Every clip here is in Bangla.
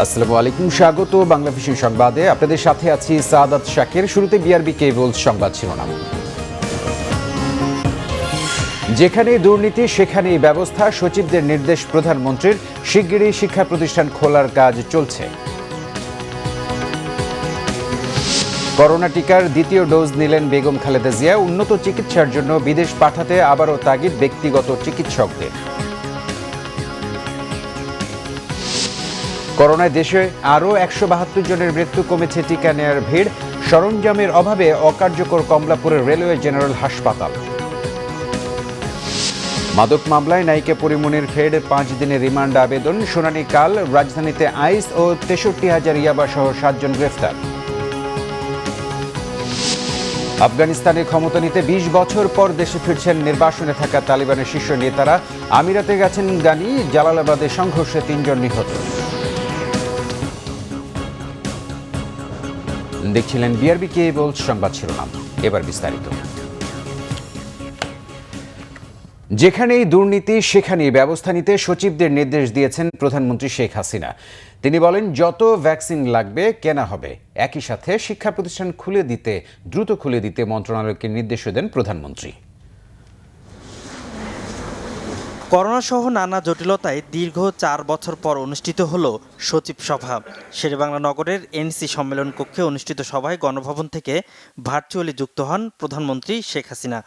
আসসালামু আলাইকুম, স্বাগত বাংলা ভিশন সংবাদে। আপনাদের সাথে আছি সাদাত শাকির। শুরুতে বিআরবি কেবল সংবাদ শিরোনাম। যেখানে দুর্নীতি সেখানেই ব্যবস্থা, সচিবদের নির্দেশ প্রধানমন্ত্রীর। শিগগিরই শিক্ষা প্রতিষ্ঠান খোলার কাজ চলছে। করোনা টিকার দ্বিতীয় ডোজ নিলেন বেগম খালেদা জিয়া। উন্নত চিকিৎসার জন্য বিদেশ পাঠাতে আবারও তাগিদ ব্যক্তিগত চিকিৎসকদের। করোনায় দেশে আরও 172 জনের মৃত্যু, কমেছে টিকা নেয়ার ভিড়। সরঞ্জামের অভাবে অকার্যকর কমলাপুরের রেলওয়ে জেনারেল হাসপাতাল। মাদক মামলায় নায়িকা পরিমনির ফের 5 দিনের রিমান্ড আবেদন। শুনানি কাল। রাজধানীতে আইস ও 63,000 ইয়াবা সহ 7 জন গ্রেফতার। আফগানিস্তানে ক্ষমতা নিতে 20 বছর পর দেশে ফিরছেন নির্বাসনে থাকা তালিবানের শীর্ষ নেতারা। আমিরাতে গেছেন গানি। জালালাবাদে সংঘর্ষে 3 জন নিহত। দেখছিলেন বিআরবি কেবল সংবাদ শিরোনাম। এবার বিস্তারিত। যেখানেই দুর্নীতি সেখানেই ব্যবস্থা নিতে সচিবদের নির্দেশ দিয়েছেন প্রধানমন্ত্রী শেখ হাসিনা। তিনি বলেন, যত ভ্যাকসিন লাগবে কেনা হবে। একই সাথে শিক্ষা প্রতিষ্ঠান দ্রুত খুলে দিতে মন্ত্রণালয়কে নির্দেশও দেন প্রধানমন্ত্রী। করোনা সহ নানা জটিলতায় দীর্ঘ 4 বছর পর অনুষ্ঠিত হলো সচিব সভা। শেরেবাংলা নগরের এনসি সম্মেলন কক্ষে অনুষ্ঠিত সভায় গণভবন থেকে ভার্চুয়ালি যুক্ত হন প্রধানমন্ত্রী শেখ হাসিনা।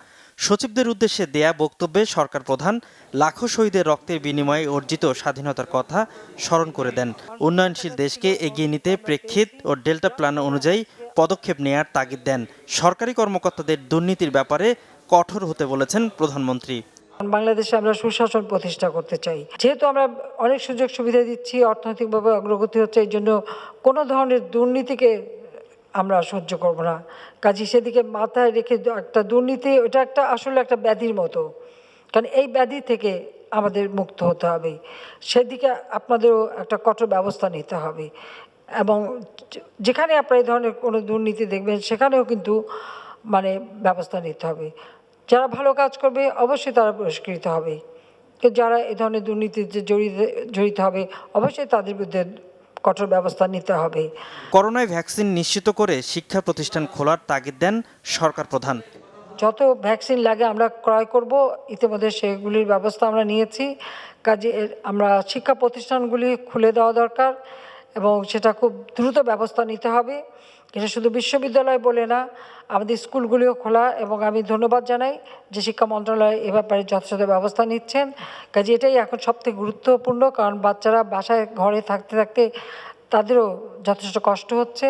সচিবদের উদ্দেশ্যে দেয়া বক্তব্যে সরকার প্রধান লাখো শহীদের রক্তের বিনিময়ে অর্জিত স্বাধীনতার কথা স্মরণ করে দেন। উন্নয়নশীল দেশকে এগিয়ে নিতে প্রেক্ষিত ও ডেল্টা প্ল্যান অনুযায়ী পদক্ষেপ নেয়ার তাগিদ দেন। সরকারি কর্মকর্তাদের দুর্নীতির ব্যাপারে কঠোর হতে বলেছেন প্রধানমন্ত্রী। বাংলাদেশে আমরা সুশাসন প্রতিষ্ঠা করতে চাই। যেহেতু আমরা অনেক সুযোগ সুবিধা দিচ্ছি, অর্থনৈতিকভাবে অগ্রগতি হচ্ছে, এই জন্য কোনো ধরনের দুর্নীতিকে আমরা সহ্য করব না। কাজে সেদিকে মাথায় রেখে একটা দুর্নীতি, ওটা আসলে একটা ব্যাধির মতো, কারণ এই ব্যাধি থেকে আমাদের মুক্ত হতে হবে। সেদিকে আপনাদেরও একটা কঠোর ব্যবস্থা নিতে হবে এবং যেখানে আপনারা এই ধরনের কোনো দুর্নীতি দেখবেন সেখানেও কিন্তু ব্যবস্থা নিতে হবে। যারা ভালো কাজ করবে অবশ্যই তারা পুরস্কৃত হবে, কিন্তু যারা এই ধরনের দুর্নীতিতে জড়িত হবে অবশ্যই তাদের বিরুদ্ধে কঠোর ব্যবস্থা নিতে হবে। করোনায় ভ্যাকসিন নিশ্চিত করে শিক্ষা প্রতিষ্ঠান খোলার তাগিদ দেন সরকার প্রধান। যত ভ্যাকসিন লাগে আমরা ক্রয় করব, ইতিমধ্যে সেগুলির ব্যবস্থা আমরা নিয়েছি। কাজে আমরা শিক্ষা প্রতিষ্ঠানগুলি খুলে দেওয়া দরকার এবং সেটা খুব দ্রুত ব্যবস্থা নিতে হবে। এটা শুধু বিশ্ববিদ্যালয় বলে না, আমাদের স্কুলগুলিও খোলা, এবং আমি ধন্যবাদ জানাই যে শিক্ষা মন্ত্রণালয় এ ব্যাপারে যথাযথ ব্যবস্থা নিচ্ছেন। কাজে এটাই এখন সবথেকে গুরুত্বপূর্ণ, কারণ বাচ্চারা বাসায় ঘরে থাকতে থাকতে তাদেরও যথেষ্ট কষ্ট হচ্ছে।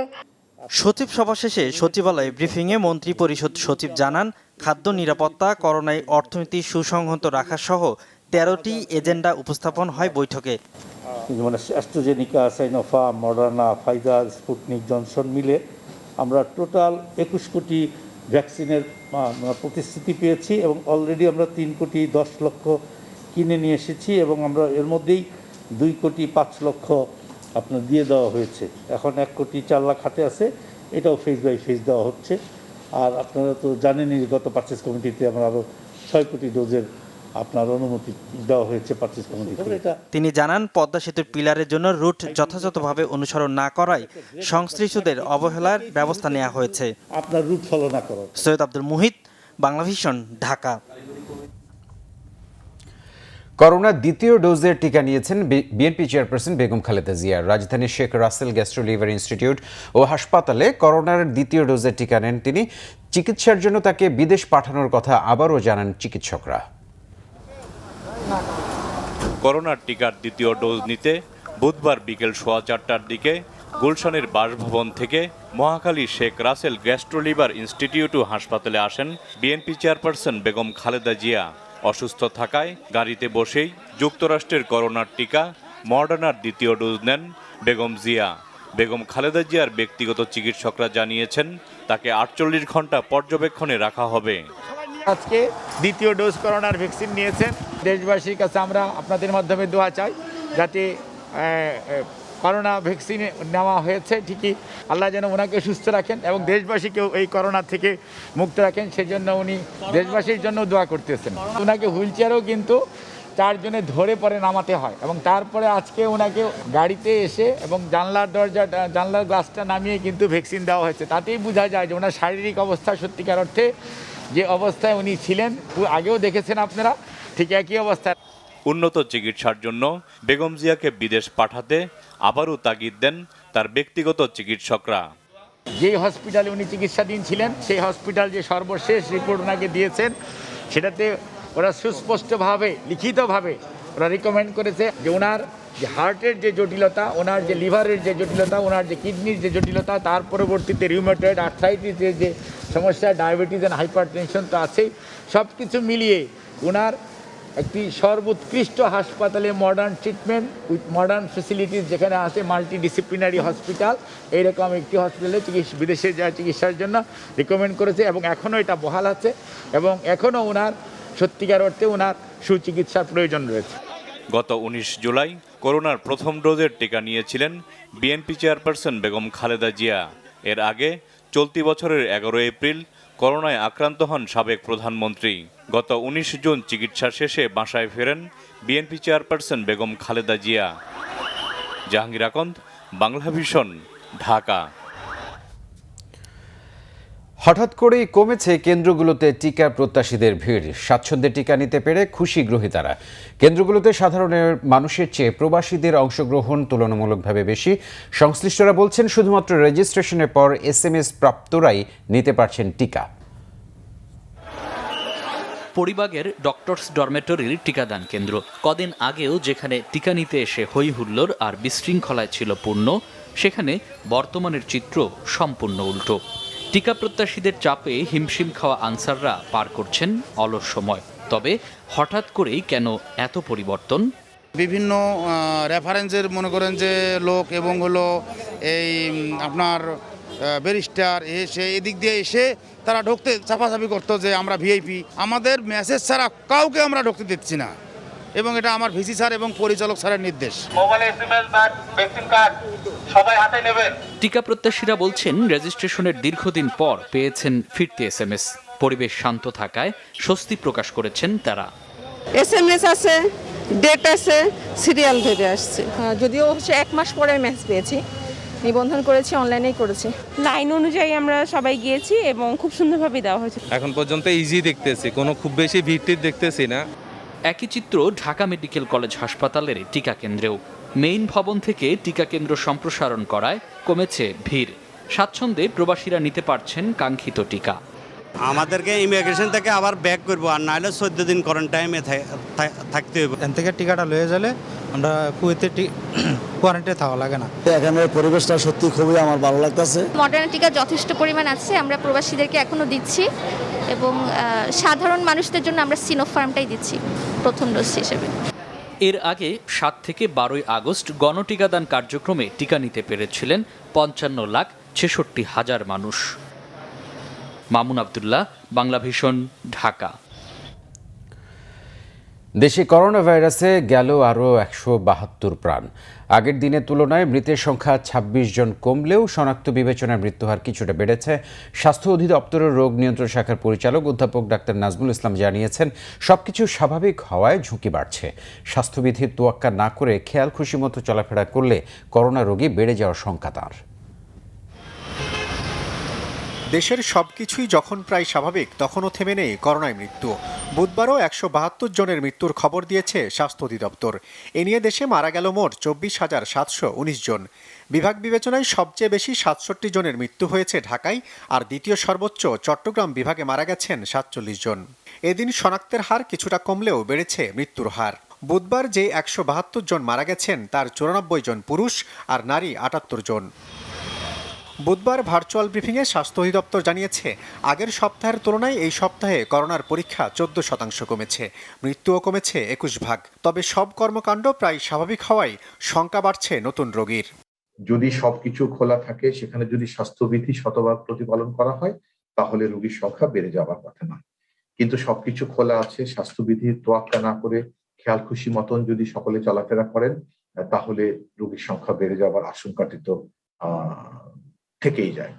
সচিব সভা শেষে সচিবালয়ে ব্রিফিংয়ে মন্ত্রী পরিষদ সচিব জানান, খাদ্য নিরাপত্তা, করোনায় অর্থনীতি সুসংহত রাখা সহ 13টি এজেন্ডা উপস্থাপন হয় বৈঠকে। AstraZeneca, Sinopharm, Moderna, Pfizer, Sputnik, Johnson মিলে আমরা টোটাল 21 কোটি ভ্যাকসিনের প্রতিশ্রুতি পেয়েছি এবং অলরেডি আমরা 3 কোটি 10 লক্ষ কিনে নিয়ে এসেছি এবং আমরা এর মধ্যেই 2 কোটি 5 লক্ষ আপনার দিয়ে দেওয়া হয়েছে। এখন 1 কোটি 4 লাখ হাতে আছে, এটাও ফেজ বাই ফেজ দেওয়া হচ্ছে। আর আপনারা তো জানেনই গত পারচেজ কমিটিতে আমরা আরও 6 কোটি ডোজের আপনার অনুমতি দেওয়া হয়েছে পারচেজ কমিটিতে। তিনি জানান, পদ্মা সেতুর পিলারের জন্য রুট যথাযথভাবে অনুসরণ না করায় সংশ্লিষ্টদের অবহেলার ব্যবস্থা নেওয়া হয়েছে। আপনার রুট ফলো না করা। সৈয়দ আব্দুল মুহিত, বাংলা ভিশন, ঢাকা। করোনার দ্বিতীয় ডোজের টিকা নিয়েছেন বিএনপি চেয়ারপারসন বেগম খালেদা জিয়া। রাজধানীর Sheikh Russel gastro liver institute ও হাসপাতালে করোনার দ্বিতীয় ডোজের টিকা নেন তিনি। চিকিৎসার জন্য তাকে বিদেশ পাঠানোর কথা আবারও জানান চিকিৎসকরা। করোনার টিকার দ্বিতীয় ডোজ নিতে বুধবার বিকেল 4:15টার দিকে গুলশানের বাসভবন থেকে Mohakhali Sheikh Russel gastro liver institute ও হাসপাতালে আসেন বিএনপি চেয়ারপারসন বেগম খালেদা জিয়া। অসুস্থ থাকায় গাড়িতে বসেই যুক্তরাষ্ট্রের করোনার টিকা মডার্নার দ্বিতীয় ডোজ নেন বেগম জিয়া। বেগম খালেদা জিয়ার ব্যক্তিগত চিকিৎসকরা জানিয়েছেন, তাকে 48 ঘন্টা পর্যবেক্ষণে রাখা হবে। আজকে দ্বিতীয় ডোজ করোনার ভ্যাকসিন নিয়েছেন। দেশবাসীর কাছে আমরা আপনাদের মাধ্যমে দোয়া চাই, যাতে করোনা ভ্যাকসিন নেওয়া হয়েছে ঠিকই, আল্লাহ যেন ওনাকে সুস্থ রাখেন এবং দেশবাসীকেও এই করোনা থেকে মুক্ত রাখেন, সেজন্য উনি দেশবাসীর জন্য দোয়া করতেছেন। ওনাকে হুইল চেয়ারও কিন্তু 4 জনে ধরে পরে নামাতে হয় এবং তারপরে আজকে ওনাকে গাড়িতে এসে এবং জানলার গ্লাসটা নামিয়ে কিন্তু ভ্যাকসিন দেওয়া হয়েছে। তাতেই বোঝা যায় যে ওনার শারীরিক অবস্থা সত্যিকার অর্থে যে অবস্থায় উনি ছিলেন আগেও দেখেছেন আপনারা, ঠিক একই অবস্থায়। উন্নত চিকিৎসার জন্য বেগম জিয়াকে বিদেশ পাঠাতে আবারও তাগিদ দেন তার ব্যক্তিগত চিকিৎসকরা। যে হসপিটালে উনি চিকিৎসাধীন ছিলেন সেই হসপিটাল যে সর্বশেষ রিপোর্ট ওনাকে দিয়েছেন সেটাতে ওরা সুস্পষ্টভাবে লিখিতভাবে ওরা রিকমেন্ড করেছে যে ওনার যে হার্টের যে জটিলতা, ওনার যে লিভারের যে জটিলতা, ওনার যে কিডনির যে জটিলতা, তার পরবর্তীতে রিউমেটয়েড আর্থ্রাইটিসের যে সমস্যা, ডায়াবেটিস অ্যান্ড হাইপারটেনশন তো আছেই, সব কিছু মিলিয়ে ওনার একটি সর্বোৎকৃষ্ট হাসপাতালে modern treatment with modern facilities যেখানে আছে মাল্টিডিসিপ্লিনারি হসপিটাল, এইরকম একটি হসপিটালে বিদেশে যাওয়া চিকিৎসার জন্য রিকমেন্ড করেছে এবং এখনও এটা বহাল আছে এবং এখনও ওনার সত্যিকার অর্থে ওনার সুচিকিৎসার প্রয়োজন রয়েছে। গত 19 জুলাই করোনার প্রথম ডোজের টিকা নিয়েছিলেন বিএনপি চেয়ারপারসন বেগম খালেদা জিয়া। এর আগে চলতি বছরের 11 এপ্রিল করোনায় আক্রান্ত হন সাবেক প্রধানমন্ত্রী। গত 19 জুন চিকিৎসা শেষে বাসায় ফেরেন বিএনপি চেয়ারপারসন বেগম খালেদা জিয়া। জাহাঙ্গীর আকন্দ, বাংলাভিশন, ঢাকা। হঠাৎ করেই কমেছে কেন্দ্রগুলোতে টিকা প্রত্যাশীদের ভিড়। স্বাচ্ছন্দ্যে টিকা নিতে পেরে খুশি গ্রহীতারা। কেন্দ্রগুলোতে সাধারণ মানুষের চেয়ে প্রবাসীদের অংশগ্রহণ তুলনামূলকভাবে বেশি। সংশ্লিষ্টরা বলছেন শুধুমাত্র রেজিস্ট্রেশনের পর SMS প্রাপ্তরাই নিতে পারছেন টিকা। পরিবাগের ডক্টরস ডরমেটরির টিকাদান কেন্দ্র। কদিন আগেও যেখানে টিকা নিতে এসে হই হুল্লোড় আর বিশৃঙ্খলায় ছিল পূর্ণ, সেখানে বর্তমানের চিত্র সম্পূর্ণ উল্টো। টিকা প্রত্যাশীদের চাপে হিমশিম খাওয়া আনসাররা পার করছেন অলস সময়। তবে হঠাৎ করেই কেন এত পরিবর্তন? বিভিন্ন রেফারেন্সের মনে করেন যে লোক এবং হলো এই আপনার ব্যারিস্টার এসে এদিক দিয়ে এসে তারা ঢুকতে চাপাচাপি করতো যে আমরা ভিআইপি, আমাদের মেসেজ ছাড়া কাউকে আমরা ঢুকতে দিচ্ছি না এবং এটা আমার ভিসি স্যার এবং পরিচালক স্যারের নির্দেশ। মোবাইলে SMS বা ভ্যাকসিন কার্ড সবাই হাতে নেবেন। টিকা প্রত্যাশীরা বলছেন রেজিস্ট্রেশনের দীর্ঘদিন পর পেয়েছেন ফিরতি SMS। পরিবেশ শান্ত থাকায় স্বস্তি প্রকাশ করেছেন তারা। SMS আছে, ডেট আছে, সিরিয়াল ধরে আসছে। যদিও হচ্ছে 1 মাস পরে মেসেজ পেয়েছি, নিবন্ধন করেছি, অনলাইনেই করেছি। লাইন অনুযায়ী আমরা সবাই গিয়েছি এবং খুব সুন্দরভাবে দেওয়া হয়েছে। এখন পর্যন্ত ইজি দেখতেছি, কোনো খুব বেশি ভিড় দেখতেছি না। একই চিত্র ঢাকা মেডিকেল কলেজ হাসপাতালের টিকা কেন্দ্রেও। মেইন ভবন থেকে টিকা কেন্দ্র সম্প্রসারণ করায় কমেছে ভিড়। স্বাচ্ছন্দ্যে প্রবাসীরা নিতে পারছেন কাঙ্ক্ষিত টিকা। আমাদেরকে ইমিগ্রেশন থেকে আবার ব্যাক করবো, আর নাহলে 14 দিন কোয়ারেন্টাইনে থাকতে হবে। এখান থেকে টিকাটা লয়ে গেলে আমরা কুয়েতে কোয়ারেন্টাইনে থাকা লাগে না। এখানের পরিবেশটা সত্যি খুবই আমার ভালো লাগতেছে। মডার্ন টিকা যথেষ্ট পরিমাণ আছে, আমরা প্রবাসীদেরকে এখনো দিচ্ছি এবং সাধারণ মানুষদের জন্য আমরা সিনোফার্মটাই দিচ্ছি প্রথম ডোজ হিসেবে। এর আগে 7 থেকে 12 আগস্ট গণটিকাদান কার্যক্রমে টিকা নিতে পেরেছিলেন 55,66,000 মানুষ। মামুন আব্দুল্লাহ, বাংলাভিশন, ঢাকা। দেশে করোনা ভাইরাসে গেল আরও 172 প্রাণ। আগের দিনের তুলনায় মৃতের সংখ্যা 26 জন কমলেও শনাক্ত বিবেচনায় মৃত্যুহার কিছুটা বেড়েছে। স্বাস্থ্য অধিদপ্তরের রোগ নিয়ন্ত্রণ শাখার পরিচালক অধ্যাপক ডাক্তার নাজমুল ইসলাম জানিয়েছেন, সবকিছু স্বাভাবিক হওয়ায় ঝুঁকি বাড়ছে। স্বাস্থ্যবিধির তোয়াক্কা না করে খেয়াল খুশি মতো চলাফেরা করলে করোনা রোগী বেড়ে যাওয়ার শঙ্কা তাঁর। দেশের সবকিছুই যখন প্রায় স্বাভাবিক, তখনও থেমে নেই করোনায় মৃত্যু। বুধবারও 172 জনের মৃত্যুর খবর দিয়েছে স্বাস্থ্য অধিদপ্তর। এ নিয়ে দেশে মারা গেল মোট 24,719 জন। বিভাগ বিবেচনায় সবচেয়ে বেশি 67 জনের মৃত্যু হয়েছে ঢাকায়, আর দ্বিতীয় সর্বোচ্চ চট্টগ্রাম বিভাগে মারা গেছেন 47 জন। এদিন শনাক্তের হার কিছুটা কমলেও বেড়েছে মৃত্যুর হার। বুধবার যে 172 জন মারা গেছেন তার 94 জন পুরুষ আর নারী 78 জন। বুধবার ভার্চুয়াল ব্রিফিংয়ে স্বাস্থ্য অধিদপ্তর জানিয়েছে, আগের সপ্তাহের তুলনায় এই সপ্তাহে করোনার পরীক্ষা 14% কমেছে, মৃত্যুও কমেছে 21%। তবে সব কর্মকাণ্ড প্রায় স্বাভাবিক হওয়ায় শঙ্কা বাড়ছে নতুন রোগীর। যদি সবকিছু খোলা থাকে, সেখানে যদি স্বাস্থ্যবিধি শতভাগ প্রতিপালন করা হয়, তাহলে রোগীর সংখ্যা বেড়ে যাওয়ার কথা নয়। কিন্তু সবকিছু খোলা আছে, স্বাস্থ্যবিধির তোয়াক্কা না করে খেয়াল খুশি মতন যদি সকলে চলাফেরা করেন, তাহলে রোগীর সংখ্যা বেড়ে যাওয়ার আশঙ্কাটি তো থেকেই যায়।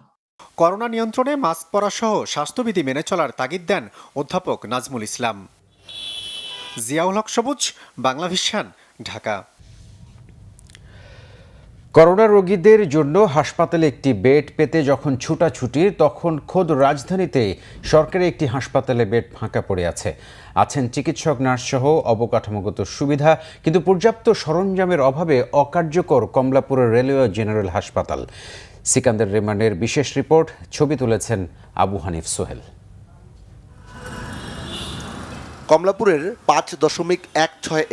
করোনা নিয়ন্ত্রণে মাস্ক পরা সহ স্বাস্থ্যবিধি মেনে চলার তাগিদ দেন অধ্যাপক নাজমুল ইসলাম। জিয়াউল হক সবুজ, বাংলা ভিশন, ঢাকা। করোনা রোগীদের জন্য হাসপাতালে একটি বেড পেতে যখন ছুটাছুটি, তখন খোদ রাজধানীতে সরকারি একটি হাসপাতালে বেড ফাঁকা পড়ে আছেন চিকিৎসক, নার্স সহ অবকাঠামোগত সুবিধা, কিন্তু পর্যাপ্ত সরঞ্জামের অভাবে অকার্যকর কমলাপুরের রেলওয়ে জেনারেল হাসপাতাল। সিকান্দার রেমানের বিশেষ রিপোর্ট, ছবি তুলেছেন আবু হানিফ সোহেল। কমলাপুরের 5.16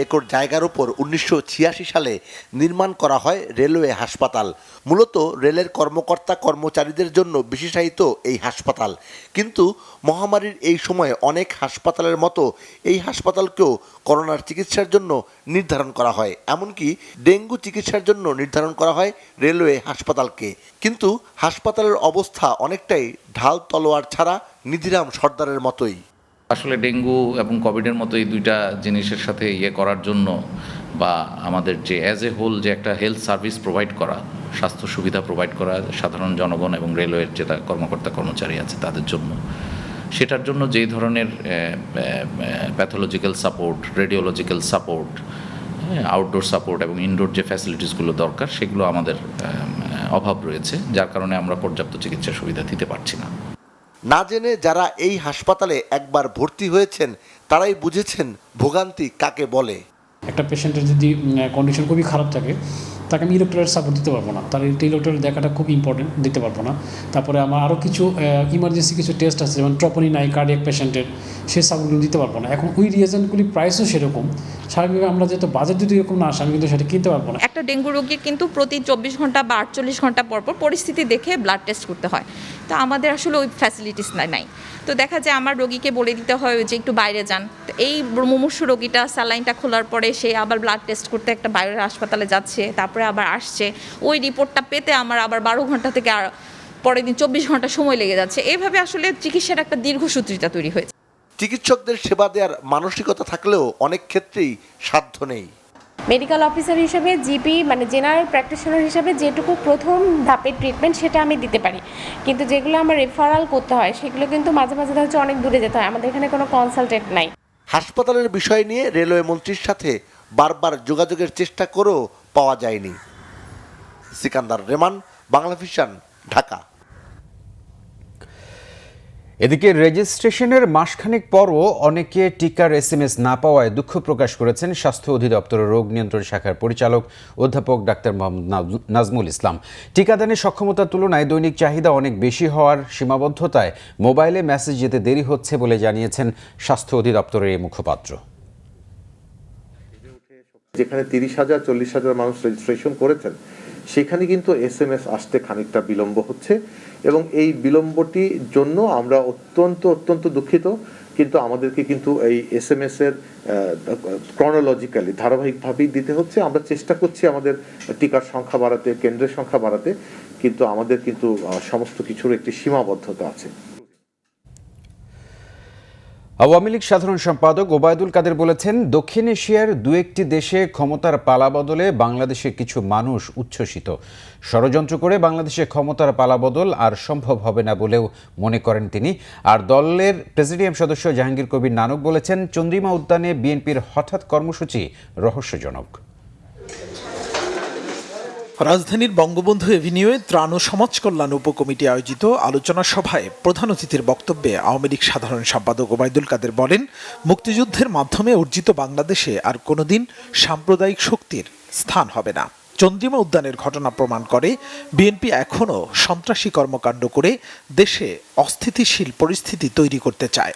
একর জায়গার উপর 1986 সালে নির্মাণ করা হয় রেলওয়ে হাসপাতাল। মূলত রেলের কর্মকর্তা কর্মচারীদের জন্য বিশেষায়িত এই হাসপাতাল, কিন্তু মহামারীর এই সময়ে অনেক হাসপাতালের মতো এই হাসপাতালকেও করোনার চিকিৎসার জন্য নির্ধারণ করা হয়, এমনকি ডেঙ্গু চিকিৎসার জন্য নির্ধারণ করা হয় রেলওয়ে হাসপাতালকে। কিন্তু হাসপাতালের অবস্থা অনেকটাই ঢাল তলোয়ার ছাড়া নিধিরাম সর্দারের মতোই। আসলে ডেঙ্গু এবং কোভিডের মতো এই দুইটা জিনিসের সাথে করার জন্য বা আমাদের যে অ্যাজ এ হোল যে একটা হেলথ সার্ভিস প্রোভাইড করা, স্বাস্থ্য সুবিধা প্রোভাইড করা সাধারণ জনগণ এবং রেলওয়ের যেটা কর্মকর্তা কর্মচারী আছে তাদের জন্য, সেটার জন্য যেই ধরনের pathological support, radiological support, outdoor support এবং ইনডোর যে ফ্যাসিলিটিসগুলো দরকার সেগুলো আমাদের অভাব রয়েছে, যার কারণে আমরা পর্যাপ্ত চিকিৎসা সুবিধা দিতে পারছি না। না জেনে যারা এই হাসপাতালে একবার ভর্তি হয়েছেন তারাই বুঝেছেন ভোগান্তি কাকে বলে। একটা পেশেন্টের যদি কন্ডিশন খুবই খারাপ থাকে, তাকে আমি ইলেকট্রয়েড সাপোর্ট দিতে পারবো না, তার ইলেকট্রয়েড দেখাটা খুব ইম্পর্টেন্ট, দিতে পারবো না। তারপরে আমার আরও কিছু ইমার্জেন্সি কিছু টেস্ট আছে, যেমন ট্রপোনিন নাই কার্ডিয়াক পেশেন্টের, সেই সাপোর্টগুলো দিতে পারবো না। এখন ওই রিয়েজেন্টগুলি প্রাইসও সেরকম, স্বাভাবিকভাবে আমরা যেহেতু বাজেট যদি এরকম না আসে আমি কিন্তু সেটা কিনতে পারবো না। একটা ডেঙ্গু রোগীর কিন্তু প্রতি 24 ঘন্টা বা 48 ঘন্টা পর পর পরিস্থিতি দেখে ব্লাড টেস্ট করতে হয়, তো আমাদের আসলে ওই ফ্যাসিলিটিস নাই। তো দেখা যায় আমার রোগীকে বলে দিতে হয় যে একটু বাইরে যান। তো এই মুমূর্ষু রোগীটা স্যালাইনটা খোলার পরে সে আবার ব্লাড টেস্ট করতে একটা বাইরের হাসপাতালে যাচ্ছে, তারপরে আবার আসছে, ওই রিপোর্টটা পেতে আমার আবার 12 ঘন্টা থেকে আর পরের দিন 24 ঘন্টা সময় লেগে যাচ্ছে। এইভাবে আসলে চিকিৎসার একটা দীর্ঘসূত্রিতা তৈরি হয়েছে। চিকিৎসকদের সেবা দেওয়ার মানসিকতা থাকলেও অনেক ক্ষেত্রেই সাধ্য নেই। মেডিকেল অফিসার হিসেবে জিপি মানে জেনারেল প্র্যাকটিশনার হিসেবে যেটুকু প্রথম ধাপের ট্রিটমেন্ট সেটা আমি দিতে পারি, কিন্তু যেগুলো আমার রেফারাল করতে হয় সেগুলো কিন্তু মাঝে মাঝে হচ্ছে অনেক দূরে যেতে হয়, আমাদের এখানে কোনো কনসালটেন্ট নাই। হাসপাতালের বিষয় নিয়ে রেলওয়ে মন্ত্রীর সাথে বারবার যোগাযোগের চেষ্টা করেও পাওয়া যায়নি। সিকান্দার রেমান, বাংলা ভিশন, ঢাকা। এদিকে রেজিস্ট্রেশনের মাসখানেক পরও অনেকে টিকার SMS না পাওয়ায় দুঃখ প্রকাশ করেছেন স্বাস্থ্য অধিদপ্তরের রোগ নিয়ন্ত্রণ শাখার পরিচালক অধ্যাপক ডাক্তার মোহাম্মদ নাজমুল ইসলাম। টিকাদানের সক্ষমতার তুলনায় দৈনিক চাহিদা অনেক বেশি হওয়ার সীমাবদ্ধতায় মোবাইলে মেসেজ যেতে দেরি হচ্ছে বলে জানিয়েছেন স্বাস্থ্য অধিদপ্তরের এই মুখপাত্র। যেখানে 30,000 40,000 মানুষ রেজিস্ট্রেশন করেছেন সেখানে কিন্তু SMS আসতে খানিকটা বিলম্ব হচ্ছে এবং এই বিলম্বটির জন্য আমরা অত্যন্ত দুঃখিত, কিন্তু আমাদেরকে কিন্তু এই SMS এর ক্রনোলজিক্যালি ধারাবাহিকভাবেই দিতে হচ্ছে। আমরা চেষ্টা করছি আমাদের টিকার সংখ্যা বাড়াতে, কেন্দ্রের সংখ্যা বাড়াতে, কিন্তু আমাদের কিন্তু সমস্ত কিছুর একটি সীমাবদ্ধতা আছে। আওয়ামী লীগ সাধারণ সম্পাদক ওবায়দুল কাদের বলেছেন, দক্ষিণ এশিয়ার দু একটি দেশে ক্ষমতার পালাবদলে বাংলাদেশের কিছু মানুষ উচ্ছ্বসিত। ষড়যন্ত্র করে বাংলাদেশে ক্ষমতার পালাবদল আর সম্ভব হবে না বলেও মনে করেন তিনি। আর দলের প্রেসিডিয়াম সদস্য জাহাঙ্গীর কবির নানক বলেছেন, চন্দ্রিমা উদ্যানে বিএনপির হঠাৎ কর্মসূচি রহস্যজনক। রাজধানীর বঙ্গবন্ধু এভিনিউয়ে ত্রাণ ও সমাজ কল্যাণ উপকমিটি আয়োজিত আলোচনা সভায় প্রধান অতিথির বক্তব্যে আওয়ামী লীগ সাধারণ সম্পাদক ওবায়দুল কাদের বলেন, মুক্তিযুদ্ধের মাধ্যমে অর্জিত বাংলাদেশে আর কোনোদিন সাম্প্রদায়িক শক্তির স্থান হবে না। চন্দ্রিমা উদ্যানের ঘটনা প্রমাণ করে বিএনপি এখনও সন্ত্রাসী কর্মকাণ্ড করে দেশে অস্থিতিশীল পরিস্থিতি তৈরি করতে চায়।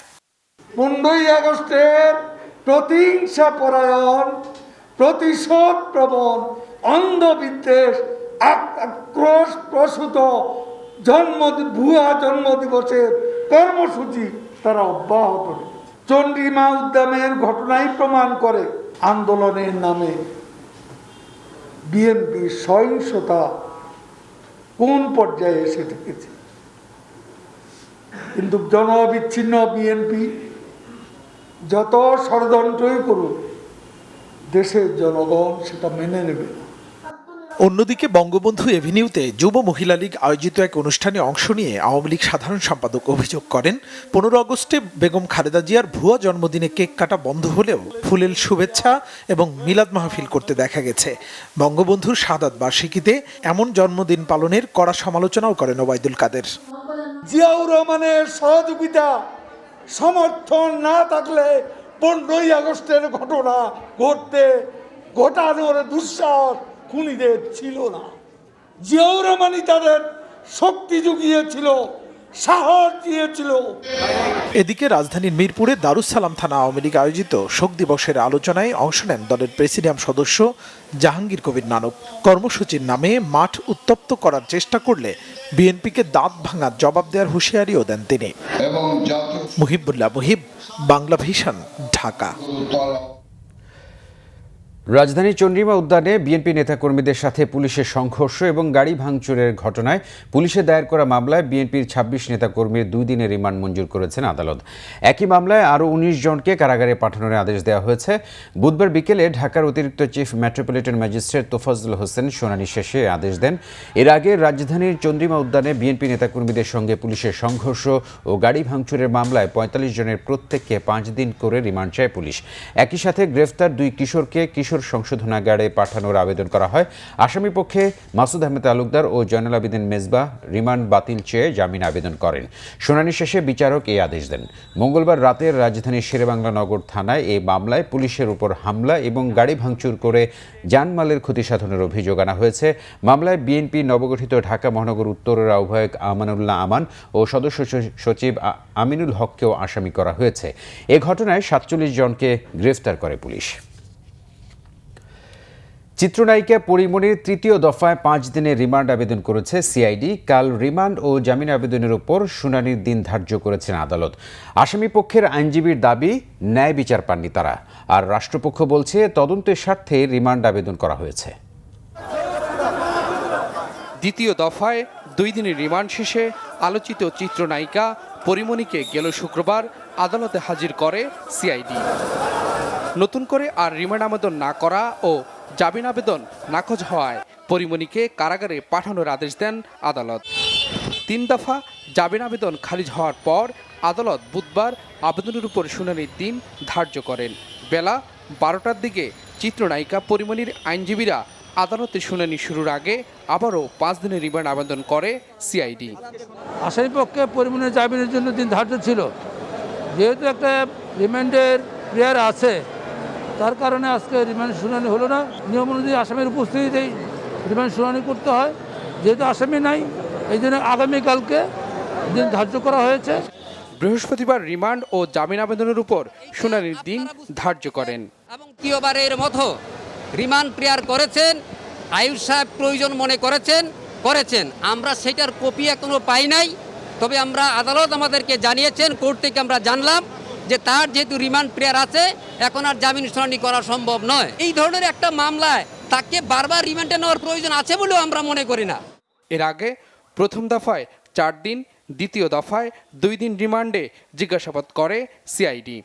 15ই আগস্টের প্রতিহিংসা পরায়ণ, প্রতিশোধ প্রবণ, অন্ধবিদ্বেষ, আক্রোশ প্রসূত ভুয়া জন্মদিবসের কর্মসূচি তারা অব্যাহত রেখেছে। চন্দ্রিমা উদ্যানের ঘটনাই প্রমাণ করে আন্দোলনের নামে বিএনপির সহিংসতা কোন পর্যায়ে এসে ঠেকেছে। কিন্তু জনবিচ্ছিন্ন বিএনপি যত ষড়যন্ত্রই করুক, দেশের জনগণ সেটা মেনে নেবে না। অন্যদিকে বঙ্গবন্ধু এভিনিউতে যুব মহিলা লীগ আয়োজিত এক অনুষ্ঠানে অংশ নিয়ে আওয়ামী লীগ সাধারণ সম্পাদক অভিযোগ করেন 15 আগস্টে বেগম খালেদা জিয়ার ভুয়া জন্মদিনে কেক কাটা বন্ধ হলেও ফুলেল শুভেচ্ছা এবং মিলাদ মাহফিল করতে দেখা গেছে। বঙ্গবন্ধুর শাহাদাত বার্ষিকীতে এমন জন্মদিন পালনের কড়া সমালোচনাও করেন ওবায়দুল কাদের। জিয়াউর রহমানের সহযোগিতা সমর্থন না থাকলে 15ই আগস্টের ঘটনা ঘটানোর দুঃসাহস খুনিদের ছিল না। জিয়াউর রহমানই তাদের শক্তি জুগিয়েছিল, সাহস দিয়েছিল। এদিকে রাজধানীর মিরপুরে দারুস সালাম থানা আওয়ামী লীগ আয়োজিত শোক দিবসের আলোচনায় অংশ নেন দলের প্রেসিডিয়াম সদস্য জাহাঙ্গীর কবির নানক। কর্মসূচির নামে মাঠ উত্তপ্ত করার চেষ্টা করলে বিএনপিকে দাঁত ভাঙার জবাব দেওয়ার হুঁশিয়ারিও দেন তিনি। মুহিবুল্লাহ মুহিব, বাংলা ভিশন, ঢাকা। রাজধানীর চন্দ্রিমা উদ্যানে বিএনপি নেতাকর্মীদের সাথে পুলিশের সংঘর্ষ এবং গাড়ি ভাঙচুরের ঘটনায় পুলিশের দায়ের করা মামলায় বিএনপির 26 নেতাকর্মীর 2 দিনের রিমান্ড মঞ্জুর করেছেন আদালত। একই মামলায় আরও 19 জনকে কারাগারে পাঠানোর আদেশ দেওয়া হয়েছে। বুধবার বিকেলে ঢাকার অতিরিক্ত chief metropolitan magistrate Tofazzal Hossain শুনানি শেষে আদেশ দেন। এর আগে রাজধানীর চন্দ্রিমা উদ্যানে বিএনপি নেতাকর্মীদের সঙ্গে পুলিশের সংঘর্ষ ও গাড়ি ভাঙচুরের মামলায় 45 জনের প্রত্যেককে 5 দিন করে রিমান্ড চায় পুলিশ। একই সাথে গ্রেফতার 2 কিশোরকে কিশোর সংশোধনাগারে পাঠানোর আবেদন করা হয়। আসামি পক্ষে মাসুদ আহমেদ তালুকদার ও জয়নুল আবেদিন মেজবাহ রিমান্ড বাতিল চেয়ে জামিন আবেদন করেন। শুনানি শেষে বিচারক এই আদেশ দেন। মঙ্গলবার রাতে রাজধানীর শেরেবাংলা নগর থানায় এই মামলায় পুলিশের উপর হামলা এবং গাড়ি ভাঙচুর করে জানমালের ক্ষতি সাধনের অভিযোগ আনা হয়েছে। মামলায় বিএনপি নবগঠিত ঢাকা মহানগর উত্তরের আহ্বায়ক আমানুল্লাহ আমান ও সদস্য সচিব আমিনুল হককেও আসামি করা হয়েছে। এ ঘটনায় 47 জনকে গ্রেফতার করে পুলিশ। চিত্রনায়িকা পরিমণির 3য় দফায় 5 দিনের রিমান্ড আবেদন করেছে সিআইডি। কাল রিমান্ড ও জামিন আবেদনের উপর শুনানির দিন ধার্য করেছেন আদালত। আসামি পক্ষের আইনজীবীর দাবি ন্যায় বিচার পাননি তারা, আর রাষ্ট্রপক্ষ বলছে তদন্তের স্বার্থে রিমান্ড আবেদন করা হয়েছে। 2য় দফায় 2 দিনের রিমান্ড শেষে আলোচিত চিত্রনায়িকা পরিমণিকে গেল শুক্রবার আদালতে হাজির করে সিআইডি। নতুন করে আর রিমান্ড আবেদন না করা ও জামিন আবেদন নাকচ হওয়ায় পরিমণিকে কারাগারে পাঠানোর আদেশ দেন আদালত। 3 দফা জামিন আবেদন খারিজ হওয়ার পর আদালত বুধবার আবেদনের উপর শুনানির দিন ধার্য করেন। বেলা 12টার দিকে চিত্রনায়িকা পরিমণির আইনজীবীরা আদালতে শুনানি শুরুর আগে আবারও 5 দিনের রিমান্ড আবেদন করে সিআইডি। আসামি পক্ষে পরিমণির জামিনের জন্য দিন ধার্য ছিল, যেহেতু একটা রিমান্ডের প্রেয়ার আছে তার কারণে আজকে রিমান্ড শুনানি হলো না। নিয়ম অনুযায়ী আসামির উপস্থিতিতেই রিমান্ড শুনানি করতে হয়, যেহেতু আসামি নাই এই জন্য আগামীকালকে দিন ধার্য করা হয়েছে। বৃহস্পতিবার রিমান্ড ও জামিন আবেদনের উপর শুনানির দিন ধার্য করেন। এবং দ্বিতীয়বারের মতো রিমান্ড প্রেয়ার করেছেন আইয়ুব সাহেব, প্রয়োজন মনে করেছেন। আমরা সেটার কপি এখনো পাই নাই, তবে আমরা আদালত আমাদেরকে জানিয়েছেন, কোর্ট থেকে আমরা জানলাম যে তার যেহেতু রিমান্ড প্রেয়ার আছে এখন আর জামিন শুনানি করা সম্ভব নয়। এই ধরনের একটা মামলায় তাকে বারবার রিমান্ডে নেওয়ার প্রয়োজন আছে বলেও আমরা মনে করি না। এর আগে প্রথম দফায় 4 দিন, দ্বিতীয় দফায় 2 দিন রিমান্ডে জিজ্ঞাসাবাদ করে সিআইডি।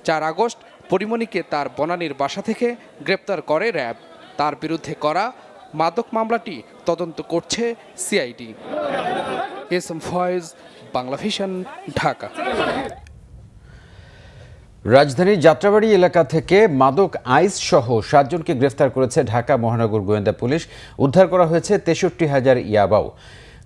4 আগস্ট পরিমণিকে তার বনানীর বাসা থেকে গ্রেপ্তার করে র্যাব। তার বিরুদ্ধে করা মাদক মামলাটি তদন্ত করছে সিআইডি। এসএম ফয়েজ, বাংলা ভিশন, ঢাকা। রাজধানীর যাত্রাবাড়ি এলাকা থেকে মাদক আইস সহ 7 জনকে গ্রেফতার করেছে ঢাকা মহানগর গোয়েন্দা পুলিশ। উদ্ধার করা হয়েছে 63,000 ইয়াবাও।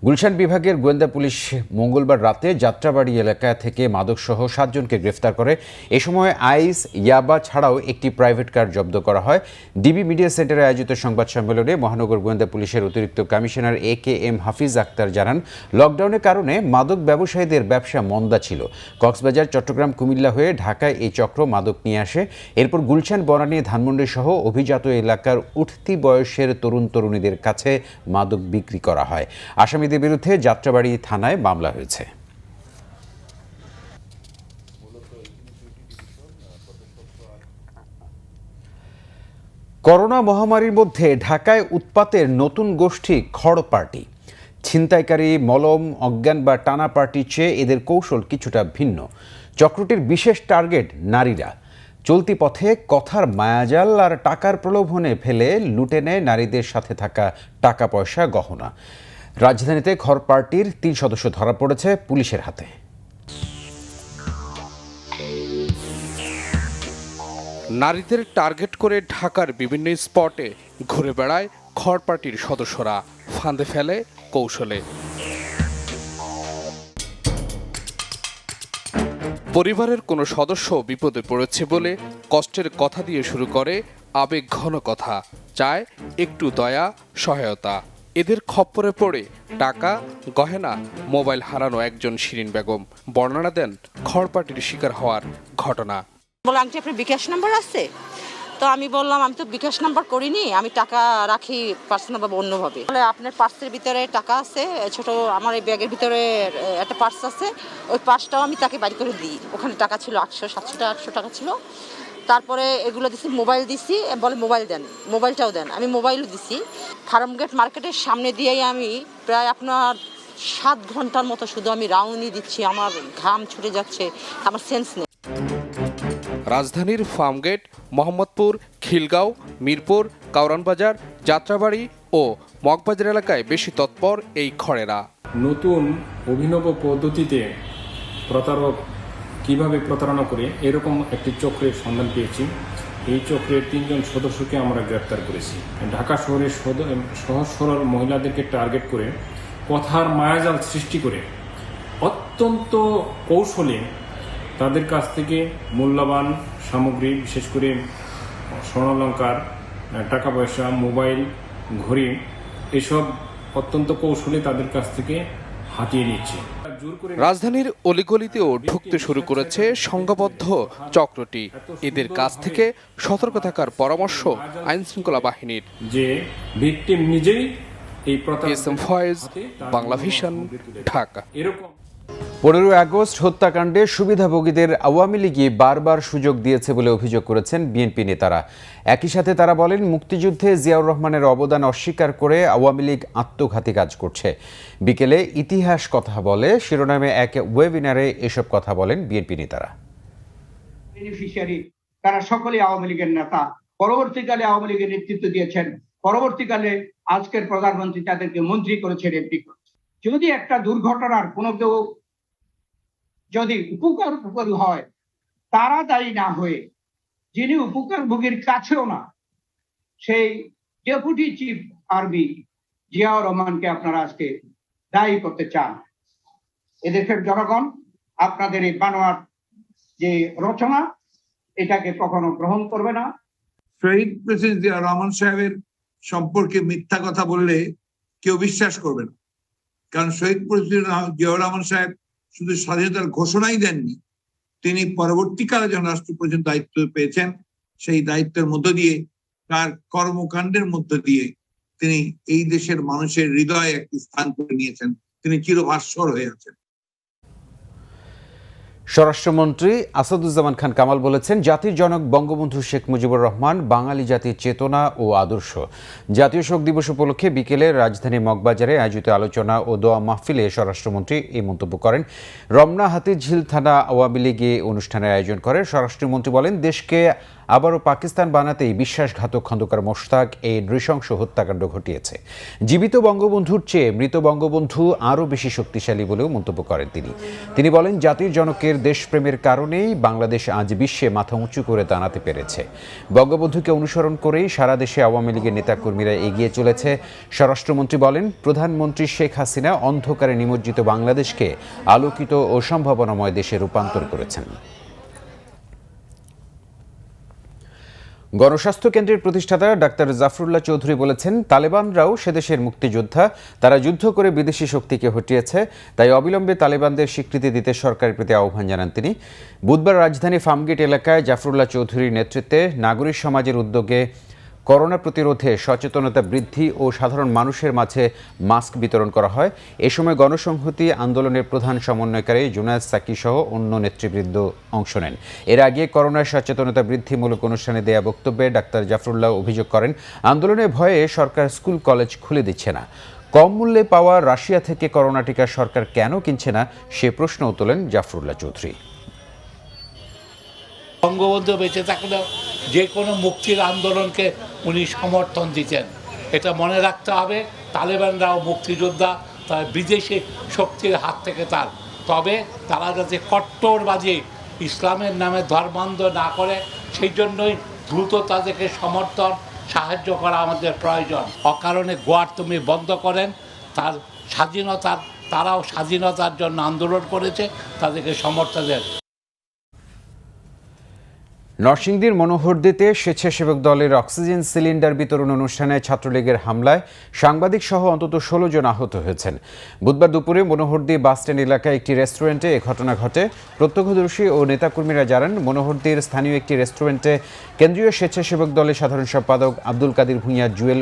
গুলশান বিভাগের গোয়েন্দা পুলিশ মঙ্গলবার রাতে যাত্রাবাড়ি এলাকা থেকে মাদকসহ 7 জনকে গ্রেফতার করে। এ সময় আইস, ইয়াবা ছাড়াও একটি প্রাইভেট কার জব্দ করা হয়। ডিবি মিডিয়া সেন্টারে আয়োজিত সংবাদ সম্মেলনে মহানগর গোয়েন্দা পুলিশের অতিরিক্ত কমিশনার AKM হাফিজ আক্তার জানান, লকডাউনের কারণে মাদক ব্যবসায়ীদের ব্যবসা মন্দা ছিল। কক্সবাজার, চট্টগ্রাম, কুমিল্লা হয়ে ঢাকায় এই চক্র মাদক নিয়ে আসে। এরপর গুলশান, বনানী, ধানমন্ডি সহ অভিজাত এলাকার উঠতি বয়সের তরুণ তরুণীদের কাছে মাদক বিক্রি করা হয়। আসামিদের বিরুদ্ধে যাত্রাবাড়ি থানায় মামলা হয়েছে। করোনা মহামারীর মধ্যে ঢাকায় উৎপাতের নতুন গোষ্ঠী খড় পার্টি। ছিনতাইকারী, মলম, অজ্ঞান বা টানা পার্টির চেয়ে এদের কৌশল কিছুটা ভিন্ন। চক্রটির বিশেষ টার্গেট নারীরা। চলতি পথে কথার মায়াজাল আর টাকার প্রলোভনে ফেলে লুটে নেয় নারীদের সাথে থাকা টাকা পয়সা গহনা। রাজধানীতে ঘর পার্টির 3 সদস্য ধরা পড়েছে পুলিশের হাতে। নারীদের টার্গেট করে ঢাকার বিভিন্ন স্পটে ঘুরে বেড়ায় ঘর পার্টির সদস্যরা, ফাঁদে ফেলে কৌশলে। পরিবারের কোনো সদস্য বিপদে পড়েছে বলে কষ্টের কথা দিয়ে শুরু করে আবেগ ঘন কথা, চায় একটু দয়া, সহায়তা। এদের খপ্পরে পড়ে টাকা, গহেনা, মোবাইল হারানো একজন শিরিন বেগম বর্ণনা দেন ঘর পার্টির শিকার হওয়ার ঘটনা। বলে আন্টি আপনার বিকাশ নাম্বার আছে? তো আমি বললাম আমি তো বিকাশ নাম্বার করিনি, আমি টাকা রাখি পার্সোনাল ভাবে অন্যভাবে। বলে আপনার পার্সের ভিতরে টাকা আছে, ছোট আমার এই ব্যাগের ভিতরে একটা পার্স আছে, ওই পার্সটাও আমি তাকে বাড়ি করে দিই। ওখানে টাকা ছিল 800 টাকা ছিল। তারপরে এগুলো দিছি, মোবাইল দিছি, বলে মোবাইল দেন, মোবাইলটাও দেন। আমি মোবাইলও দিছি। ফার্মগেট মার্কেটের সামনে দিয়েই আমি প্রায় আপনার 7 ঘন্টার মতো শুধু আমি রাউন্ডই দিচ্ছি। আমার ঘাম ছুটে যাচ্ছে, আমার সেন্স নেই। রাজধানীর ফার্মগেট, মোহাম্মদপুর, খিলগাঁও, মিরপুর, কাউরানবাজার, যাত্রাবাড়ি ও মগবাজার এলাকায় বেশি তৎপর এই খড়েরা। নতুন অভিনব পদ্ধতিতে প্রতারক কিভাবে প্রতারণা করে এরকম একটি চক্রের সন্ধান পেয়েছি। এই চক্রের 3 জন সদস্যকে আমরা গ্রেপ্তার করেছি। ঢাকা শহরের সহজ সরল মহিলাদেরকে টার্গেট করে কথার মায়াজাল সৃষ্টি করে অত্যন্ত কৌশলে তাদের কাছ থেকে মূল্যবান সামগ্রী, বিশেষ করে স্বর্ণালংকার, টাকা পয়সা, মোবাইল, ঘড়ি, এসব অত্যন্ত কৌশলে তাদের কাছ থেকে হাতিয়ে নিচ্ছে। রাজধানীর অলিগলিতেও ঢুকতে শুরু করেছে সংঘবদ্ধ চক্রটি। এদের কাছ থেকে সতর্ক থাকার পরামর্শ আইনশৃঙ্খলা বাহিনীর। যে ভিকটিম নিজেই এই ফয়েজ, বাংলা ভিশন, ঢাকা। এরকম 15 আগস্ট হত্যাকাণ্ডে সুবিধাভোগীদের আওয়ামী লীগই বারবার সুযোগ দিয়েছে বলে অভিযোগ করেছেন বিএনপি নেতারা। একই সাথে তারা বলেন, মুক্তিযুদ্ধে জিয়াউর রহমানের অবদান অস্বীকার করে আওয়ামী লীগ আত্মঘাতী কাজ করছে। বিকেলে ইতিহাস কথা বলে শিরোনামে এক ওয়েবিনারে এসব কথা বলেন বিএনপি নেতারা। বেনিফিশিয়ারি তারা সকলে আওয়ামী লীগের নেতা, পরবর্তীকালে আওয়ামী লীগের নেতৃত্ব দিয়েছেন, পরবর্তীকালে আজকের প্রধানমন্ত্রী তাদেরকে মন্ত্রী করেছেন, এমপি করেছেন। যদি একটা দুর্ঘটনার কোনো কেউ যদি উপকারী হয়, তারা দায়ী না হয়ে যিনি উপকারভোগীর কাছেও না, সেই ডেপুটি চিফ আরবি জিয়াউর রহমানকে আপনারা আজকে দায়ী করতে চান। এদেশের জনগণ আপনাদের এই বানোয়াট যে রচনা, এটাকে কখনো গ্রহণ করবে না। শহীদ প্রেসিডেন্ট জিয়াউর রহমান সাহেবের সম্পর্কে মিথ্যা কথা বললে কেউ বিশ্বাস করবে না। কারণ শহীদ প্রেসিডেন্ট জিয়াউর রহমান সাহেব শুধু স্বাধীনতার ঘোষণাই দেননি, তিনি পরবর্তীকালে যখন রাষ্ট্রপ্রধান দায়িত্ব পেয়েছেন, সেই দায়িত্বের মধ্য দিয়ে, তার কর্মকাণ্ডের মধ্য দিয়ে তিনি এই দেশের মানুষের হৃদয়ে একটি স্থান করে নিয়েছেন। তিনি চিরভাস্বর হয়ে আছেন। স্বরাষ্ট্রমন্ত্রী আসাদুজ্জামান খান কামাল বলেছেন, জাতির জনক বঙ্গবন্ধু শেখ মুজিবুর রহমান বাঙালি জাতির চেতনা ও আদর্শ। জাতীয় শোক দিবস উপলক্ষে বিকেলে রাজধানী মগবাজারে আয়োজিত আলোচনা ও দোয়া মাহফিলে স্বরাষ্ট্রমন্ত্রী এই মন্তব্য করেন। রমনা হাতিঝিল থানা আওয়ামী লীগে অনুষ্ঠানের আয়োজন করে। স্বরাষ্ট্রমন্ত্রী বলেন, দেশকে আবারও পাকিস্তান বানাতেই বিশ্বাসঘাতক খন্দকার মোশতাক এই নৃশংস হত্যাকাণ্ড ঘটিয়েছে। জীবিত বঙ্গবন্ধুর চেয়ে মৃত বঙ্গবন্ধু আরও বেশি শক্তিশালী বলেও মন্তব্য করেন তিনি বলেন, জাতির জনকের দেশপ্রেমের কারণেই বাংলাদেশ আজ বিশ্বে মাথা উঁচু করে দাঁড়াতে পেরেছে। বঙ্গবন্ধুকে অনুসরণ করেই সারা দেশে আওয়ামী লীগের নেতাকর্মীরা এগিয়ে চলেছে। স্বরাষ্ট্রমন্ত্রী বলেন, প্রধানমন্ত্রী শেখ হাসিনা অন্ধকারে নিমজ্জিত বাংলাদেশকে আলোকিত ও সম্ভাবনাময় দেশে রূপান্তর করেছেন। গণস্বাস্থ্য কেন্দ্রের প্রতিষ্ঠাতা ডাক্তার জাফরুল্লাহ চৌধুরী বলেছেন, তালেবানরাও সেদেশের মুক্তিযোদ্ধা, তারা যুদ্ধ করে বিদেশি শক্তিকে হটিয়েছে, তাই অবিলম্বে তালেবানদের স্বীকৃতি দিতে সরকারের প্রতি আহ্বান জানান তিনি। বুধবার রাজধানী ফার্মগেট এলাকায় জাফরুল্লাহ চৌধুরীর নেতৃত্বে নাগরিক সমাজের উদ্যোগে করোনা প্রতিরোধে সচেতনতা বৃদ্ধি ও সাধারণ মানুষের মাঝে মাস্ক বিতরণ করা হয়। এ সময় গণসংহতি আন্দোলনের প্রধান সমন্বয়কারী জুনায়েদ সাকি সহ অন্য নেতৃবৃন্দ অংশ নেন। এর আগে করোনার সচেতনতা বৃদ্ধিমূলক অনুষ্ঠানে দেয়া বক্তব্যে ডাক্তার জাফরুল্লাহ অভিযোগ করেন, আন্দোলনের ভয়ে সরকার স্কুল কলেজ খুলে দিচ্ছে না। কম মূল্যে পাওয়া রাশিয়া থেকে করোনা টিকা সরকার কেন কিনছে না, সে প্রশ্নও তোলেন জাফরুল্লাহ চৌধুরী। বঙ্গবন্ধু বেঁচে থাকলেও যে কোনো মুক্তির আন্দোলনকে উনি সমর্থন দিতেন। এটা মনে রাখতে হবে। তালেবানরাও মুক্তিযোদ্ধা, তারা বিদেশি শক্তির হাত থেকে তবে তারা যাতে কট্টরবাদী ইসলামের নামে ধর্মান্ধ না করে, সেই জন্যই দ্রুত তাদেরকে সমর্থন সাহায্য করা আমাদের প্রয়োজন। অকারণে গোয়ার্তুমি বন্ধ করেন। তার তারাও স্বাধীনতার জন্য আন্দোলন করেছে, তাদেরকে সমর্থন দেন। নরসিংদীর মনোহরদীতে স্বেচ্ছাসেবক দলের অক্সিজেন সিলিন্ডার বিতরণ অনুষ্ঠানে ছাত্রলীগের হামলায় সাংবাদিক সহ অন্তত 16 জন আহত হয়েছেন। বুধবার দুপুরে মনোহরদী বাসস্ট্যান্ড এলাকায় একটি রেস্টুরেন্টে এ ঘটনা ঘটে। প্রত্যক্ষদর্শী ও নেতাকর্মীরা জানান, মনোহরদীর স্থানীয় একটি রেস্টুরেন্টে কেন্দ্রীয় স্বেচ্ছাসেবক দলের সাধারণ সম্পাদক আব্দুল কাদির ভূঁইয়া জুয়েল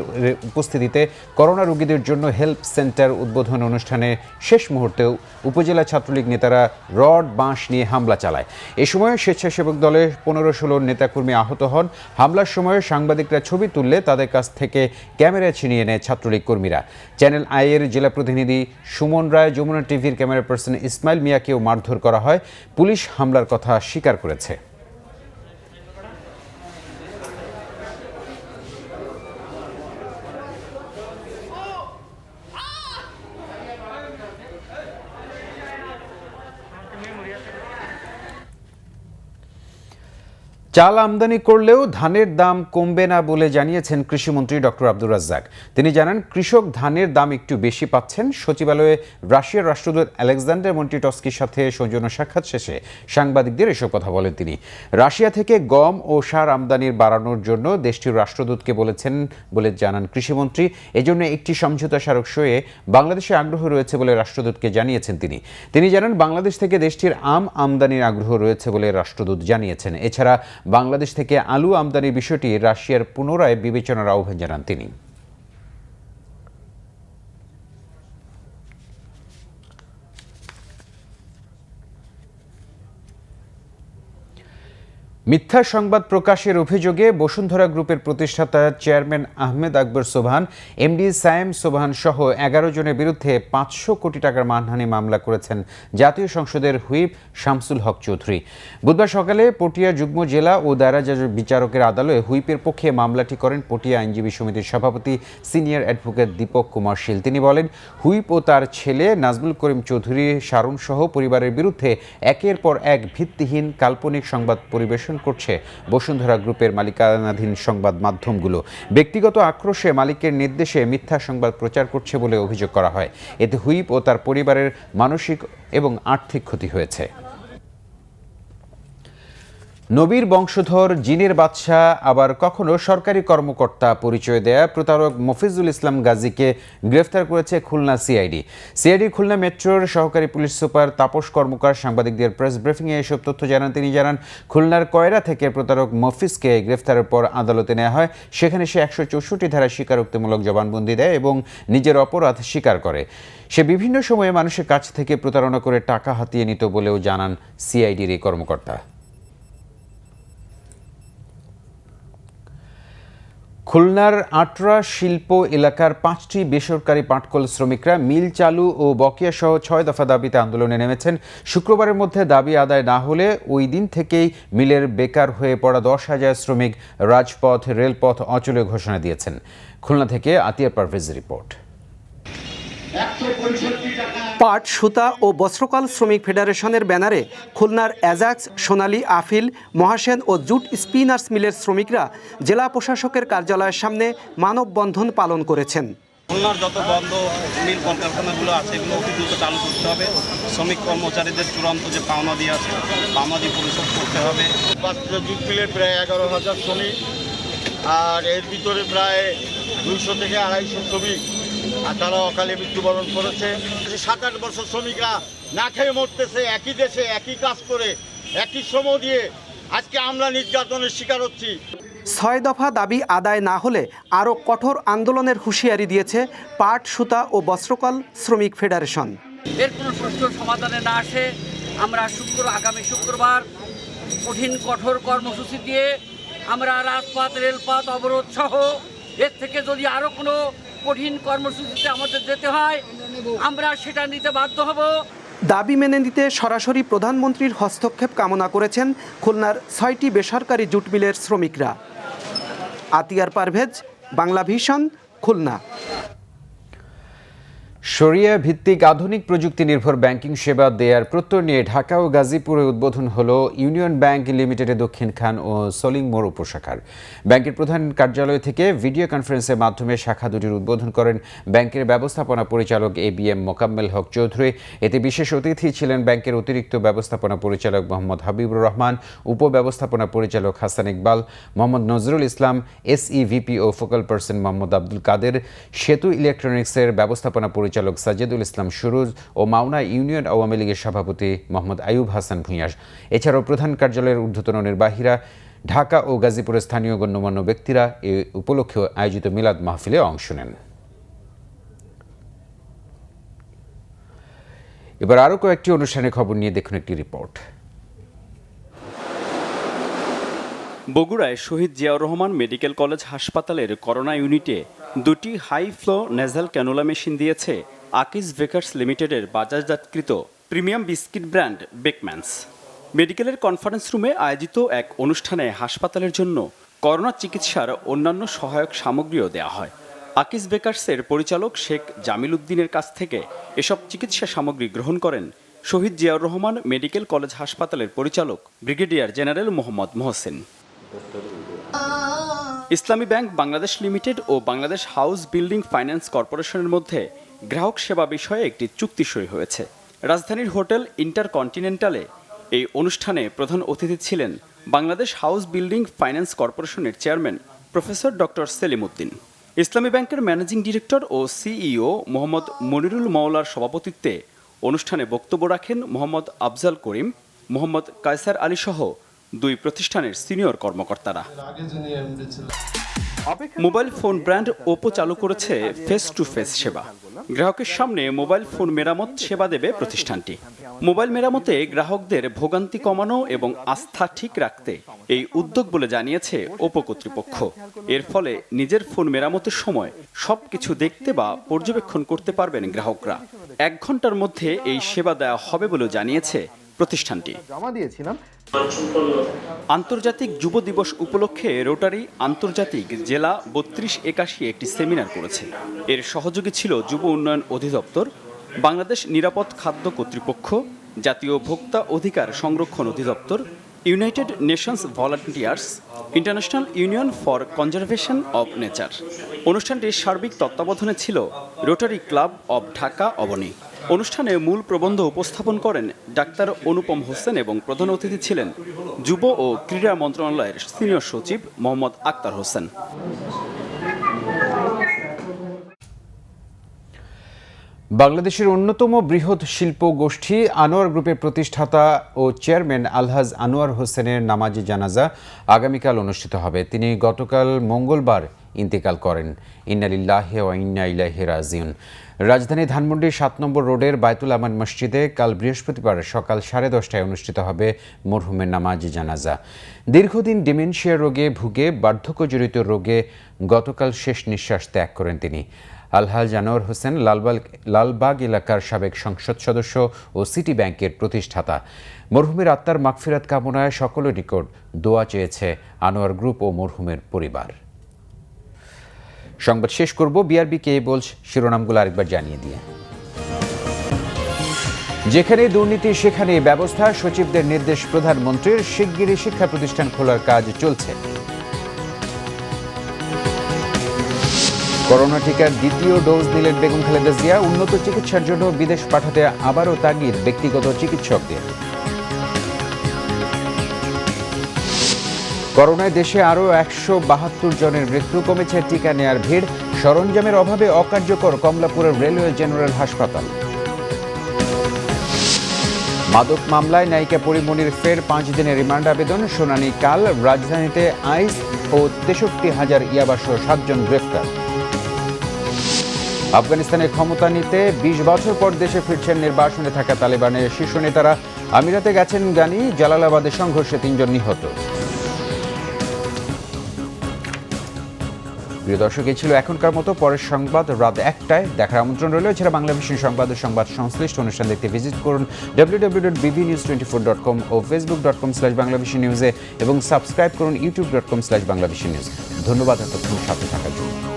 উপস্থিতিতে করোনা রোগীদের জন্য হেল্প সেন্টার উদ্বোধন অনুষ্ঠানে শেষ মুহূর্তেও উপজেলা ছাত্রলীগ নেতারা রড বাঁশ নিয়ে হামলা চালায়। এ সময় স্বেচ্ছাসেবক দলের 15-16 নেতাকর্মী আহত হন। হামলার সময় সাংবাদিকরা ছবি তুললে তাদের কাছ থেকে ক্যামেরা ছিনিয়ে নেয় ছাত্রলীগ কর্মীরা। চ্যানেল আই এর জেলা প্রতিনিধি সুমন রায়, যমুনা টিভির ক্যামেরা পার্সন ইসমাইল মিয়াকেও মারধর করা হয়। পুলিশ হামলার কথা স্বীকার করেছে। চাল আমদানি করলেও ধানের দাম কমবে না বলে জানিয়েছেন কৃষিমন্ত্রী ডক্টর আব্দুর রাজ্জাক। তিনি জানান, কৃষক ধানের দাম একটু বেশি পাচ্ছেন। সচিবালয়ে রাশিয়ার রাষ্ট্রদূত আলেকজান্ডার মন্টিটস্কির সাথে সৌজন্য সাক্ষাৎ শেষে সাংবাদিকদের এসব কথা বলেন তিনি। রাশিয়া থেকে গম ও সার আমদানির বাড়ানোর জন্য দেশটির রাষ্ট্রদূতকে বলেছেন বলে জানান কৃষিমন্ত্রী। এজন্য একটি সমঝোতা স্মারক সইয়ে বাংলাদেশে আগ্রহ রয়েছে বলে রাষ্ট্রদূতকে জানিয়েছেন তিনি জানান, বাংলাদেশ থেকে দেশটির আম আমদানির আগ্রহ রয়েছে বলে রাষ্ট্রদূত জানিয়েছেন। এছাড়া বাংলাদেশ থেকে আলু আমদানির বিষয়টি রাশিয়ার পুনরায় বিবেচনার আহ্বান জানান তিনি। মিথ্যা সংবাদ প্রকাশের অভিযোগে বসুন্ধরা গ্রুপের প্রতিষ্ঠাতা চেয়ারম্যান আহমেদ আকবর সোবহান, এমডি সায়েম সোবহান সহ 11 জনের বিরুদ্ধে 500 কোটি টাকার মানহানি মামলা করেছেন জাতীয় সংসদের হুইপ শামসুল হক চৌধুরী। বুধবার সকালে পটিয়া যুগ্ম জেলা ও দায়রা জজ বিচারকের আদালতে হুইপের পক্ষে মামলাটি করেন পটিয়া আইনজীবী সমিতির সভাপতি সিনিয়র অ্যাডভোকেট দীপক কুমার শীল। তিনি বলেন, হুইপ ও তার ছেলে নাজমুল করিম চৌধুরী শারুন সহ পরিবারের বিরুদ্ধে একের পর এক ভিত্তিহীন কাল্পনিক সংবাদ পরিবেশন করছে বসুন্ধরা গ্রুপের মালিকানাধীন সংবাদ মাধ্যমগুলো। ব্যক্তিগত আক্রোশে মালিকের নির্দেশে মিথ্যা সংবাদ প্রচার করছে বলে অভিযোগ করা হয়। এতে হুইপ ও তার পরিবারের মানসিক এবং আর্থিক ক্ষতি হয়েছে। নবীর বংশধর জিনের বাদশাহ আবার কখনো সরকারি কর্মকর্তা পরিচয় দেয়া প্রতারক মফিজুল ইসলাম গাজীকে গ্রেফতার করেছে খুলনা সিআইডি খুলনা মেট্রোর সহকারী পুলিশ সুপার তাপস কর্মকার সাংবাদিকদের প্রেস ব্রিফিংয়ে এসব তথ্য জানান। তিনি জানান, খুলনার কয়রা থেকে প্রতারক মফিজকে গ্রেফতারের পর আদালতে নেওয়া হয়। সেখানে সে 164 ধারায় স্বীকারোক্তিমূলক জবানবন্দি দেয় এবং নিজের অপরাধ স্বীকার করে। সে বিভিন্ন সময়ে মানুষের কাছ থেকে প্রতারণা করে টাকা হাতিয়ে নিত বলেও জানান সিআইডির এই কর্মকর্তা। খুলনার আটরা শিল্প এলাকার 5টি বেসরকারি পাটকল শ্রমিকরা মিল চালু ও বকেয়া সহ 6 দফা দাবিতে আন্দোলনে নেমেছেন। শুক্রবারের মধ্যে দাবি আদায় না হলে ওই দিন থেকেই মিলের বেকার হয়ে পড়া 10,000 শ্রমিক রাজপথ রেলপথ অচলে ঘোষণা দিয়েছেন। খুলনা থেকে আতিয়া পারভেজের রিপোর্ট। পাট, সুতা ও বস্ত্রকল শ্রমিক ফেডারেশনের ব্যানারে খুলনার অ্যাজাক্স, সোনালী, আফিল, মহাসেন ও জুট স্পিনার্স মিলের শ্রমিকরা জেলা প্রশাসকের কার্যালয়ের সামনে মানববন্ধন পালন করেছেন। খুলনার যত বন্ধ মিল কলকারখানাগুলো আছে এগুলো অতি দ্রুত চালু করতে হবে। শ্রমিক কর্মচারীদের চূড়ান্ত যে পাওনা দিয়ে আছে পাওনা দিয়ে পরিশোধ করতে হবে। জুট মিলের প্রায় 11,000 শ্রমিক, আর এর ভিতরে প্রায় 200 থেকে 250 শ্রমিক আর তারা অকালে মৃত্যুবরণ করেছে। 7-8 বছর শ্রমিকরা না খেয়ে মরতেছে, একই দেশে একই কাজ করে একই শ্রম দিয়ে আজকে আমরা নির্যাতনের শিকার হচ্ছি। 6 দফা দাবি আদায় না হলে আরও কঠোর আন্দোলনের হুঁশিয়ারি দিয়েছে পাট, সুতা ও বস্ত্রকল শ্রমিক ফেডারেশন। এর কোনো সুষ্ঠু সমাধানে না আসে আমরা আগামী শুক্রবার কঠিন কঠোর কর্মসূচি দিয়ে আমরা রাজপথ রেলপথ অবরোধ সহ এর থেকে যদি আরও কোনো কঠিন কর্মসূচিতে আমাদের যেতে হয় আমরা সেটা নিতে বাধ্য হব। দাবি মেনে নিতে সরাসরি প্রধানমন্ত্রীর হস্তক্ষেপ কামনা করেছেন খুলনার 6টি বেসরকারি জুট মিলের শ্রমিকরা। আতিয়ার পারভেজ, বাংলা ভিশন, খুলনা। শরিয়া ভিত্তিক আধুনিক প্রযুক্তি নির্ভর ব্যাংকিং সেবা দেয়ার প্রত্যয় নিয়ে ঢাকা ও গাজীপুরে উদ্বোধন হলো ইউনিয়ন ব্যাংক লিমিটেডের দক্ষিণ খান ও সলিং মোড় উপশাখার। ব্যাংকের প্রধান কার্যালয় থেকে ভিডিও কনফারেন্সের মাধ্যমে শাখা দুটির উদ্বোধন করেন ব্যাংকের ব্যবস্থাপনা পরিচালক ABM মোকাম্মেল হক চৌধুরী। এতে বিশেষ অতিথি ছিলেন ব্যাংকের অতিরিক্ত ব্যবস্থাপনা পরিচালক মোহাম্মদ হাবিবুর রহমান, উপব্যবস্থাপনা পরিচালক হাসান ইকবাল, মোহাম্মদ নজরুল ইসলাম, SEVP ও ফোকাল পার্সন মোহাম্মদ আব্দুল কাদের, সেতু ইলেকট্রনিক্সের ব্যবস্থাপনা পরিচালক সাজেদুল ইসলাম সুরুজ ও মাওনা ইউনিয়ন আওয়ামী লীগের সভাপতি মোহাম্মদ আয়ুব হাসান ভূঁইয়াস। এছাড়াও প্রধান কার্যালয়ের ঊর্ধ্বতন নির্বাহীরা, ঢাকা ও গাজীপুরের স্থানীয় গণ্যমান্য ব্যক্তিরা এ উপলক্ষে আয়োজিত মিলাদ মাহফিলে অংশ নেন। এবার আরও কয়েকটি অনুষ্ঠানের খবর নিয়ে দেখুন একটি রিপোর্ট। বগুড়ায় শহীদ জিয়াউর রহমান মেডিকেল কলেজ হাসপাতালের করোনা ইউনিটে 2টি high flow nasal cannula machine দিয়েছে আকিজ বেকার্স লিমিটেডের বাজারজাতকৃত প্রিমিয়াম বিস্কিট ব্র্যান্ড বেকম্যানস। মেডিকেলের কনফারেন্স রুমে আয়োজিত এক অনুষ্ঠানে হাসপাতালের জন্য করোনা চিকিৎসার অন্যান্য সহায়ক সামগ্রীও দেওয়া হয়। আকিজ বেকার্সের পরিচালক শেখ জামিল উদ্দিনের কাছ থেকে এসব চিকিৎসা সামগ্রী গ্রহণ করেন শহীদ জিয়াউর রহমান মেডিকেল কলেজ হাসপাতালের পরিচালক ব্রিগেডিয়ার জেনারেল মোহাম্মদ মোহসেন। ইসলামী ব্যাংক বাংলাদেশ লিমিটেড ও বাংলাদেশ হাউস বিল্ডিং ফাইন্যান্স কর্পোরেশনের মধ্যে গ্রাহক সেবা বিষয়ে একটি চুক্তি সই হয়েছে। রাজধানীর হোটেল ইন্টারকন্টিনেন্টালে এই অনুষ্ঠানে প্রধান অতিথি ছিলেন বাংলাদেশ হাউস বিল্ডিং ফাইন্যান্স কর্পোরেশনের chairman professor doctor Selim Uddin. Islami ব্যাংকের ম্যানেজিং ডিরেক্টর ও CEO মোহাম্মদ মনিরুল মাওলার সভাপতিত্বে অনুষ্ঠানে বক্তব্য রাখেন মোহাম্মদ আফজাল করিম, মোহাম্মদ কায়সার আলী সহ 2 প্রতিষ্ঠানের সিনিয়র কর্মকর্তারা। মোবাইল ফোন ব্র্যান্ড ওপো চালু করেছে ফেস টু ফেস সেবা। গ্রাহকের সামনে মোবাইল ফোন মেরামত সেবা দেবে প্রতিষ্ঠানটি। মোবাইল মেরামতে গ্রাহকদের ভোগান্তি কমানো এবং আস্থা ঠিক রাখতে এই উদ্যোগ বলে জানিয়েছে ওপো কর্তৃপক্ষ। এর ফলে নিজের ফোন মেরামতের সময় সবকিছু দেখতে বা পর্যবেক্ষণ করতে পারবেন গ্রাহকরা। 1 ঘন্টার মধ্যে এই সেবা দেওয়া হবে বলে জানিয়েছে প্রতিষ্ঠানটি। আন্তর্জাতিক যুব দিবস উপলক্ষে রোটারি আন্তর্জাতিক জেলা 3281 একটি সেমিনার করেছে। এর সহযোগী ছিল যুব উন্নয়ন অধিদপ্তর, বাংলাদেশ নিরাপদ খাদ্য কর্তৃপক্ষ, জাতীয় ভোক্তা অধিকার সংরক্ষণ অধিদপ্তর, United Nations Volunteers, International Union for Conservation of Nature. অনুষ্ঠানটির সার্বিক তত্ত্বাবধানে ছিল Rotary Club of Dhaka Aboni. অনুষ্ঠানে মূল প্রবন্ধ উপস্থাপন করেন ডাক্তার অনুপম হোসেন এবং প্রধান অতিথি ছিলেন যুব ও ক্রীড়া মন্ত্রণালয়ের সিনিয়র সচিব মোহাম্মদ আক্তার হোসেন। বাংলাদেশের অন্যতম বৃহৎ শিল্প গোষ্ঠী আনোয়ার গ্রুপের প্রতিষ্ঠাতা ও চেয়ারম্যান আলহাজ আনোয়ার হোসেনের নামাজে জানাজা আগামীকাল অনুষ্ঠিত হবে। তিনি গতকাল মঙ্গলবার ইন্তেকাল করেন। ইন্না লিল্লাহি ওয়া ইন্না ইলাইহি রাজিউন। রাজধানী ধানমন্ডির 7 নম্বর রোডের বায়তুল আমান মসজিদে কাল বৃহস্পতিবার সকাল 10:30টায় অনুষ্ঠিত হবে মরহুমের নামাজে জানাজা। দীর্ঘদিন ডিমেনশিয়া রোগে ভুগে বার্ধক্যজনিত রোগে গতকাল শেষ নিঃশ্বাস ত্যাগ করেন তিনি। আলহাজ আনোয়ার হোসেন লালবাগ এলাকার সাবেক সংসদ সদস্য ও সিটি ব্যাংকের প্রতিষ্ঠাতা। মরহুমের আত্মার মাগফিরাত কামনায় সকলের নিকট দোয়া চেয়েছে আনোয়ার গ্রুপ ও মরহুমের পরিবার। সংবাদ শেষ করব BRB কেবলস শিরোনামগুলো আরেকবার জানিয়ে দিয়ে। যেখানে দুর্নীতি সেখানে ব্যবস্থা, সচিবদের নির্দেশ প্রধানমন্ত্রীর। শিগগিরই শিক্ষা প্রতিষ্ঠান খোলার কাজ চলছে। করোনা টিকার দ্বিতীয় ডোজ নিলেন বেগম খালেদা জিয়া। উন্নত চিকিৎসার জন্য বিদেশ পাঠাতে আবারও তাগিদ ব্যক্তিগত চিকিৎসকদের। করোনায় দেশে আরও 172 জনের মৃত্যু, কমেছে টিকা নেয়ার ভিড়। সরঞ্জামের অভাবে অকার্যকর কমলাপুরের রেলওয়ে জেনারেল হাসপাতাল। মাদক মামলায় নায়িকা পরিমণির ফের 5 দিনের রিমান্ড আবেদন, শুনানি কাল। রাজধানীতে আইস ও 63,000 ইয়াবাসহ 7 জন গ্রেফতার। আফগানিস্তানে ক্ষমতা নিতে 20 বছর পর দেশে ফিরছেন নির্বাসনে থাকা তালেবানের শীর্ষ নেতারা। আমিরাতে গেছেন গানি। জালালাবাদে সংঘর্ষে 3 জন নিহত। প্রিয় দর্শক, এই ছিল এখনকার মতো। পরের সংবাদ রাত 1টায় দেখার আমন্ত্রণ রইল। এছাড়া বাংলা ভিশন সংবাদ ও সংবাদ সংশ্লিষ্ট অনুষ্ঠান দেখতে ভিজিট করুন www.bbnews24.com ও facebook.com/banglavishnnews এবং সাবস্ক্রাইব করুন youtube.com/banglavishnnews। ধন্যবাদ এতক্ষণ সাথে থাকার জন্য।